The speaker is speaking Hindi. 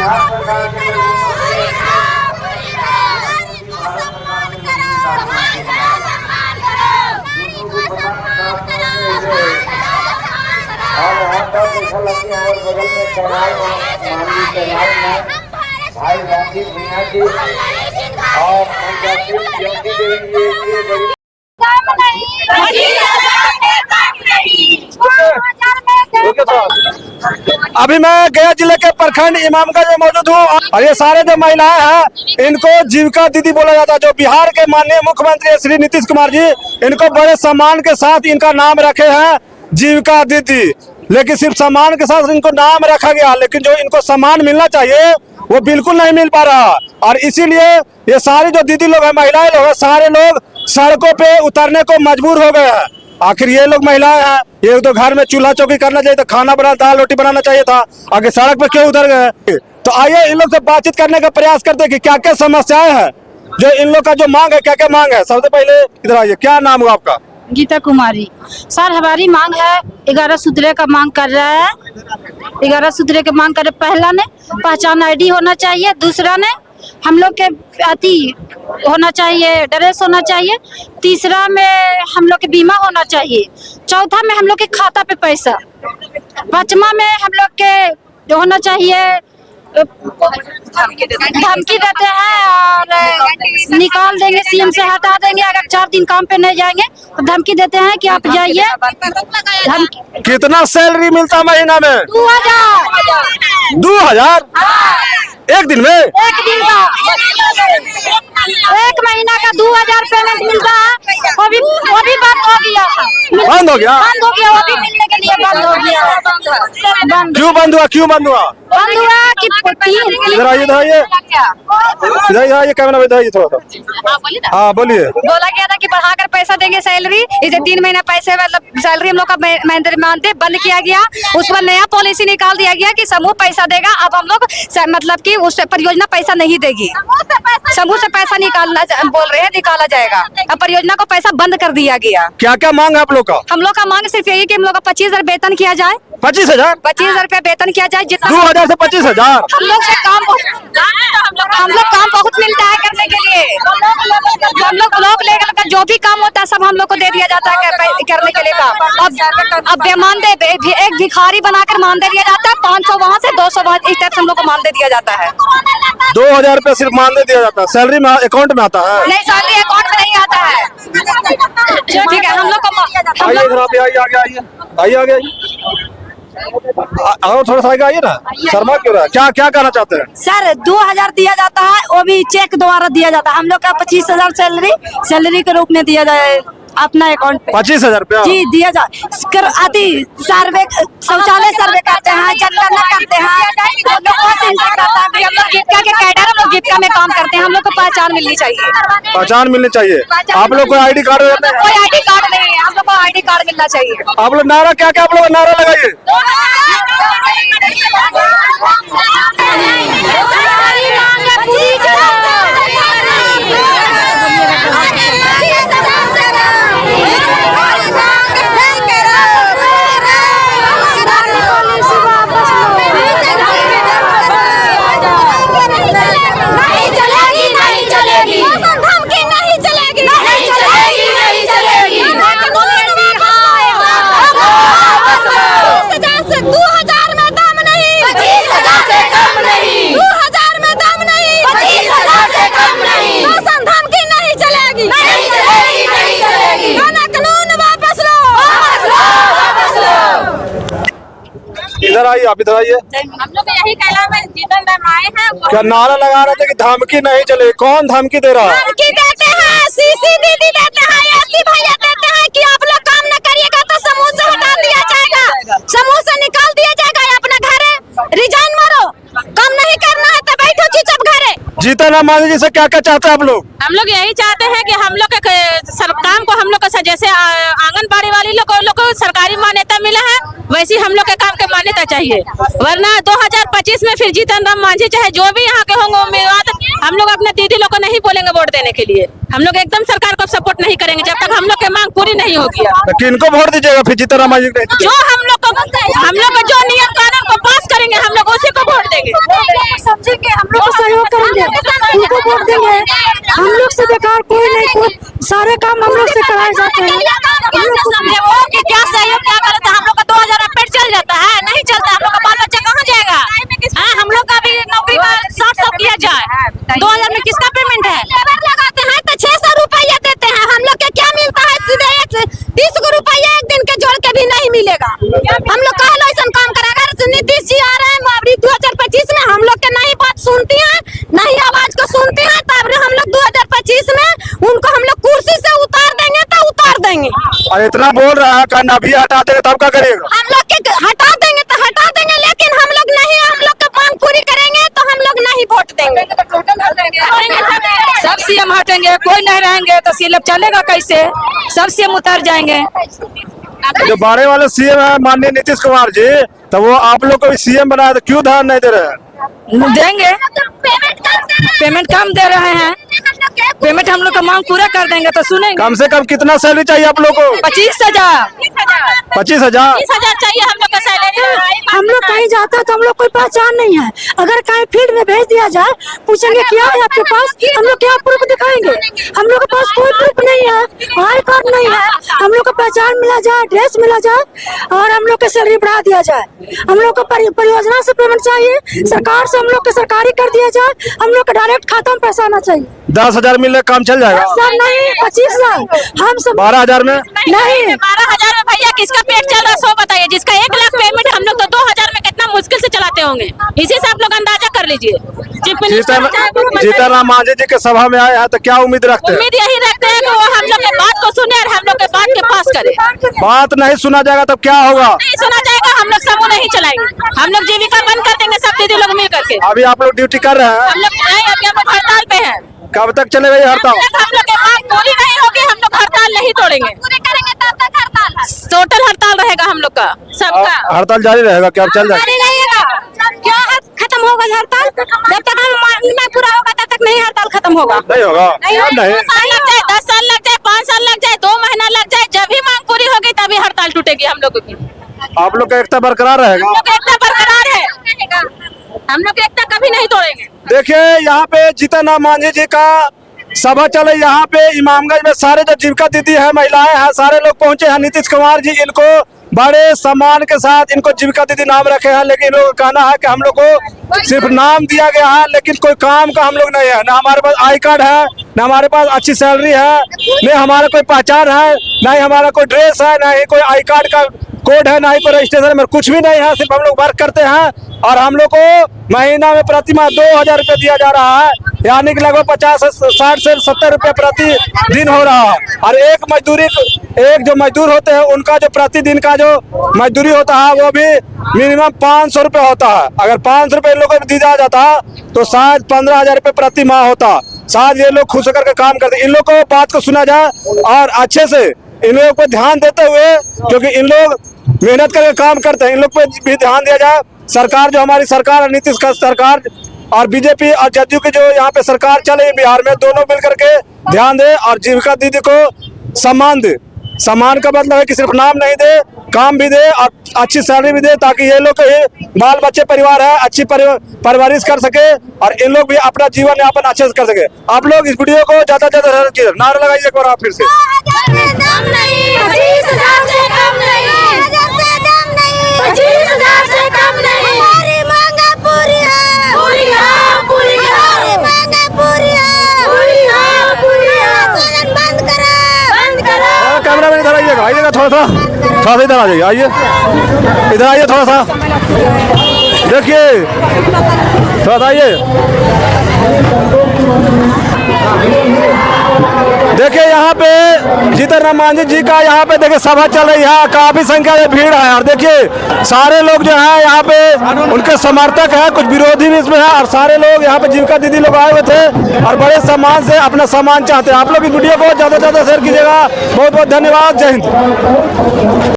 भाई राशिद मियां जी और अभी मैं गया जिले के प्रखंड इमामगंज में मौजूद हूँ और ये सारे जो महिलाएं हैं इनको जीविका दीदी बोला जाता है। जो बिहार के माननीय मुख्यमंत्री श्री नीतीश कुमार जी इनको बड़े सम्मान के साथ इनका नाम रखे हैं जीविका दीदी। लेकिन सिर्फ सम्मान के साथ इनको नाम रखा गया, लेकिन जो इनको सम्मान मिलना चाहिए वो बिल्कुल नहीं मिल पा रहा। और इसीलिए ये सारी जो दीदी लोग हैं, महिलाएं लोग हैं, सारे लोग सड़कों पे उतरने को मजबूर हो गए हैं। आखिर ये लोग महिलाएं हैं, ये तो घर में चूल्हा चौकी करना चाहिए था, खाना बना दाल रोटी बनाना चाहिए था, आगे सड़क पे क्यों उतर गए? तो आइए इन लोग से बातचीत करने का प्रयास करते हैं कि क्या क्या समस्याएं हैं, जो इन लोग का जो मांग है, क्या क्या मांग है। सबसे पहले इधर आइए, क्या नाम हुआ आपका? गीता कुमारी। सर हमारी मांग है 11 सूत्रे का मांग कर रहा है। 11 सूत्रे के मांग कर पहला ने पहचान आईडी होना चाहिए, दूसरा ने हम लोग के अति होना चाहिए, ड्रेस होना चाहिए, तीसरा में हम लोग के बीमा होना चाहिए, चौथा में हम लोग के खाता पे पैसा, पांचवा में हम लोग के होना चाहिए धमकी देते हैं और निकाल देंगे, सीएम से हटा देंगे अगर 4 दिन काम पे नहीं जाएंगे तो धमकी देते हैं कि आप जाइए। कितना सैलरी मिलता महीना में? 2000। 2000 एक दिन में? एक दिन का, एक महीना का 2000 पेमेंट मिलता है। वो भी बंद हो गया। बंद हो गया? बंद हो गया, वो भी मिलने के लिए बंद हो गया। क्यों बंद हुआ? क्यों बंद हुआ? बंद हुआ कि इधर आइए, इधर आइए, इधर आइए, कैमरा में इधर आइए थोड़ा सा। हाँ बोलिए। बोला गया था कि बढ़ाकर पैसा देंगे सैलरी, इसे 3 महीना पैसे मतलब सैलरी हम लोग का मानते बंद किया गया। उस पर नया पॉलिसी निकाल दिया गया कि समूह पैसा देगा। अब हम लोग मतलब कि उस परियोजना पैसा नहीं देगी, समूह से पैसा निकालना बोल रहे हैं, निकाला जाएगा। अब परियोजना को पैसा बंद कर दिया गया। क्या क्या मांग है आप लोग का? हम लोग का मांग सिर्फ यही कि हम लोग का 25,000 वेतन किया जाए। 25,000? 25,000 रुपया वेतन किया जाए। जितना 2000 से 25,000? हम लोग से काम बहुत मिलता है करने के लिए। हम लोग ब्लॉक लेवल का जो भी काम होता है सब हम लोग को दे दिया जाता है करने के लिए काम। अब बेमानदे एक भिखारी बनाकर मानदे दिया जाता है, 500 वहाँ से 200 वहाँ, इस टाइप से हम लोग को मानदे दिया जाता है। 2000 रुपया सिर्फ मानदे दिया जाता है, सैलरी में अकाउंट में आता है? नहीं, सैलरी अकाउंट में नहीं आता है। ठीक है, हम लोग को आइए आगे और थोड़ा सा आगे आइए ना, शर्मा क्यों रहा है? क्या क्या कहना चाहते हैं? सर 2000 दिया जाता है, वो भी चेक द्वारा दिया जाता है। हम लोग का 25,000 सैलरी के रूप में दिया जाए अपना अकाउंट पे। 25,000 रुपया जी दिया जाए। सर्वे शौचालय सर्वे करते हैं, जनगणना करते हैं, हम लोग जीविका के कैडर, हम लोग जीविका में काम करते हैं। हम लोग को पहचान मिलनी चाहिए। पहचान मिलनी चाहिए। आप लोग को आईडी कार्ड? कोई आईडी कार्ड नहीं है, हम लोग को आईडी कार्ड मिलना चाहिए। आप लोग नारा क्या क्या आप लोग नारा लगाइए? इधर आइए, आप इधर आइए। हम लोग यही कहला में जीतन राम आए हैं। क्या नारा लगा रहे थे कि धमकी नहीं चले? कौन धमकी दे रहा है? धमकी देते हैं, सीसी दीदी देते हैं, एससी भैया देते हैं कि आप लोग काम न करिएगा तो समूह से हटा दिया जाएगा, समूह से निकाल दिया जाएगा। अपना घर रिजाइन मारो, काम नहीं करना है तो बैठो चुपचाप घरे। जीतन राम मांझी जी से क्या क्या चाहते हैं आप लोग? हम लोग यही चाहते हैं कि हम लोग के काम को हम लोग को जैसे आंगनबाड़ी वाली लोग को सरकारी मान्यता मिला है, वैसी हम लोग के काम के मान्यता चाहिए। वरना 2025 में फिर जीतन राम मांझी चाहे जो भी यहाँ के होंगे उम्मीदवार, हम लोग अपने दीदी लोग को नहीं बोलेंगे वोट देने के लिए। हम लोग एकदम सरकार को सपोर्ट नहीं करेंगे जब तक हम लोग की मांग पूरी नहीं होगी। किनको वोट दीजिएगा फिर जीतन राम मांझी? जो हम लोग को जो नियम कानून को पास करेंगे हम लोग उसी को वोट देंगे। बेकार कोई नहीं, कोई सारे काम हम लोग से कराए जाते हैं। क्या सहयोग क्या करते हैं? हम लोग का 2000 रुपये पेट चल जाता है, नहीं चलता। हम लोग का बाल बच्चा कहाँ जाएगा? हम लोग का भी नौकरी का 60 किया जाए, 2000 में किसका पेमेंट है? लेबर लगाते हैं तो 600 रुपया देते हैं, हम लोग के क्या मिलता है? सीधे 30 रुपया एक दिन के जोड़ के भी नहीं मिलेगा। हम लोग का ऐसा काम करेगा। नीतीश जी आ रहे हैं अभी 2025 में, हम लोग के नहीं बात सुनती हैं, नहीं आवाज को सुनते हैं। तब हम लोग 2025 में उनको हम लोग कुर्सी से उतार देंगे तो उतार देंगे। और इतना बोल रहा है कि अभी हटा देंगे तब क्या करिएगा? हम लोग के हटा देंगे तो हटा देंगे, लेकिन हम लोग नहीं, हम लोग का मांग पूरी करेंगे तो हम लोग नहीं वोट देंगे। सब सीएम हटेंगे, कोई नहीं रहेंगे तो सीएम चलेगा कैसे? सब सीएम उतर जाएंगे। जो बारे वाले सीएम है माननीय नीतीश कुमार जी, तो वो आप लोग को भी सीएम बनाया तो क्यों ध्यान नहीं दे रहे हैं? देंगे, पेमेंट कम दे रहे हैं, पेमेंट हम लोग का मांग पूरा कर देंगे तो सुनेंगे। कम से कम कितना सैलरी चाहिए आप लोग को? 25,000। 25,000 चाहिए हम लोग का सैलरी। हम लोग कहीं जाता है तो हम लोग कोई पहचान नहीं है। अगर कहीं फील्ड में भेज दिया जाए, पूछेंगे क्या है आपके पास, हम लोग क्या प्रूफ दिखाएंगे? हम लोग के पास कोई प्रूफ नहीं है, आई कार्ड नहीं है। हम लोग को पहचान मिला जाए, ड्रेस मिला जाए और हम लोग की सैलरी बढ़ा दिया जाए। हम लोग को परियोजना से पेमेंट चाहिए, सरकार से हम लोग को सरकारी कर दिया जाए। हम लोग का डायरेक्ट खाता में पैसा आना चाहिए। 10,000 मिलने काम चल जाएगा? 10,000 नहीं, 25,000। हम सब 12,000 में नहीं, 12,000 में भैया किसका पेट चल रहा है? 100 बताइए। जिसका 1 लाख पेमेंट हम लोग तो 2,000 में कितना मुश्किल से चलाते होंगे, इसी से आप लोग अंदाजा कर लीजिए। जीतन राम मांझी जी के सभा में आए हैं तो क्या उम्मीद रखते हैं? उम्मीद यही रखते हैं कि वो हम लोग के बात को सुने और हम लोग के बात के पास करे। बात नहीं सुना जाएगा तब क्या होगा? नहीं सुना जाएगा, हम लोग समूह नहीं चलाएंगे, हम लोग जीविका बंद कर देंगे सब दीदी लोग मिल करके। अभी आप लोग ड्यूटी कर रहे हैं? हम लोग नहीं, अभी हम लोग हड़ताल पे हैं। कब तक चलेगा ये हड़ताल? हम लोग की मांग पूरी नहीं होगी, हम लोग हड़ताल नहीं तोड़ेंगे, पूरे करेंगे तब तक हड़ताल। टोटल हड़ताल रहेगा हम लोग का, सबका हड़ताल जारी रहेगा? क्या चल जाएगा? जारी रहेगा। क्या खत्म होगा हड़ताल? जब तक हम मांग नहीं पूरा होगा तब तक नहीं हड़ताल खत्म होगा। नहीं होगा? नहीं 2 साल लग जाए, 10 साल लग जाए, 5 साल लग जाए, 2 महीना लग जाए, जब भी मांग पूरी होगी तभी हड़ताल टूटेगी हम लोगों की। आप लोग का एकता बरकरार रहेगा? हम लोग एकता बरकरार है, हम लोग एकता कभी नहीं तोड़ेंगे। देखिए यहाँ पे जीतन राम मांझी जी का सभा चले, यहाँ पे इमामगंज में सारे जो जीविका दीदी है, महिलाएं हैं, सारे लोग पहुंचे हैं। नीतीश कुमार जी इनको बड़े सम्मान के साथ इनको जीविका दीदी नाम रखे हैं, लेकिन इन लोगों का कहना है कि हम लोग को सिर्फ नाम दिया गया है, लेकिन कोई काम का हम लोग नहीं है। ना हमारे पास आई कार्ड है, ना हमारे पास अच्छी सैलरी है, न हमारा कोई पहचान है, ना ही हमारा कोई ड्रेस है, ना ही कोई आई कार्ड का कोड है, ना ही कोई रजिस्ट्रेशन में कुछ भी नहीं है। सिर्फ हम लोग वर्क करते हैं और हम लोग को महीना में प्रति माह 2,000 रुपये दिया जा रहा है, यानी कि लगभग 50 से 60 से 70 रुपये प्रति दिन हो रहा है। और एक जो मजदूर होते हैं उनका जो प्रतिदिन का जो मजदूरी होता है वो भी मिनिमम 500 रुपये होता है। अगर 500 रुपये इन लोगों को दिया जाता तो शायद 15,000 रुपये प्रति माह होता। शायद ये लोग खुश होकर के काम करते। इन लोग को बात को सुना जाए और अच्छे से इन लोगों पर ध्यान देते हुए, क्योंकि इन लोग मेहनत करके काम करते हैं, इन लोग पे भी ध्यान दिया जाए। सरकार जो हमारी सरकार है, नीतीश का सरकार और बीजेपी और जदयू की जो यहाँ पे सरकार चल रही है बिहार में, दोनों मिल करके ध्यान दे और जीविका दीदी को सम्मान दे। सम्मान का मतलब है कि सिर्फ नाम नहीं दे, काम भी दे और अच्छी सैलरी भी दे, ताकि ये लोग के बाल बच्चे परिवार है अच्छी परवरिश कर सके और इन लोग भी अपना जीवन यापन अच्छे से कर सके। आप लोग इस वीडियो को ज्यादा से ज्यादा कीजिए, नारा लगाइए एक बार आप फिर से। 20,000 से कम नहीं, 25,000 से कम नहीं, हमारी मांगा पूरी है, पूरी है, पूरी है, हमारी मांगा पूरी है, पूरी है, पूरी है। सदन बंद करो। कैमरा मैन इधर आइएगा, थोड़ा सा इधर आ जाइए, आइए इधर आइए, थोड़ा सा देखिए, थोड़ा सा आइए। देखिए यहाँ पे जीतन राम मांझी जी का यहाँ पे देखिए सभा चल रही है, काफी संख्या में भीड़ है और देखिए सारे लोग जो है यहाँ पे उनके समर्थक हैं, कुछ विरोधी भी इसमें है और सारे लोग यहाँ पे जीविका दीदी लोग आए हुए थे और बड़े सम्मान से अपना सम्मान चाहते हैं। आप लोग इस वीडियो को ज्यादा से ज्यादा शेयर कीजिएगा। बहुत बहुत धन्यवाद। जय हिंद।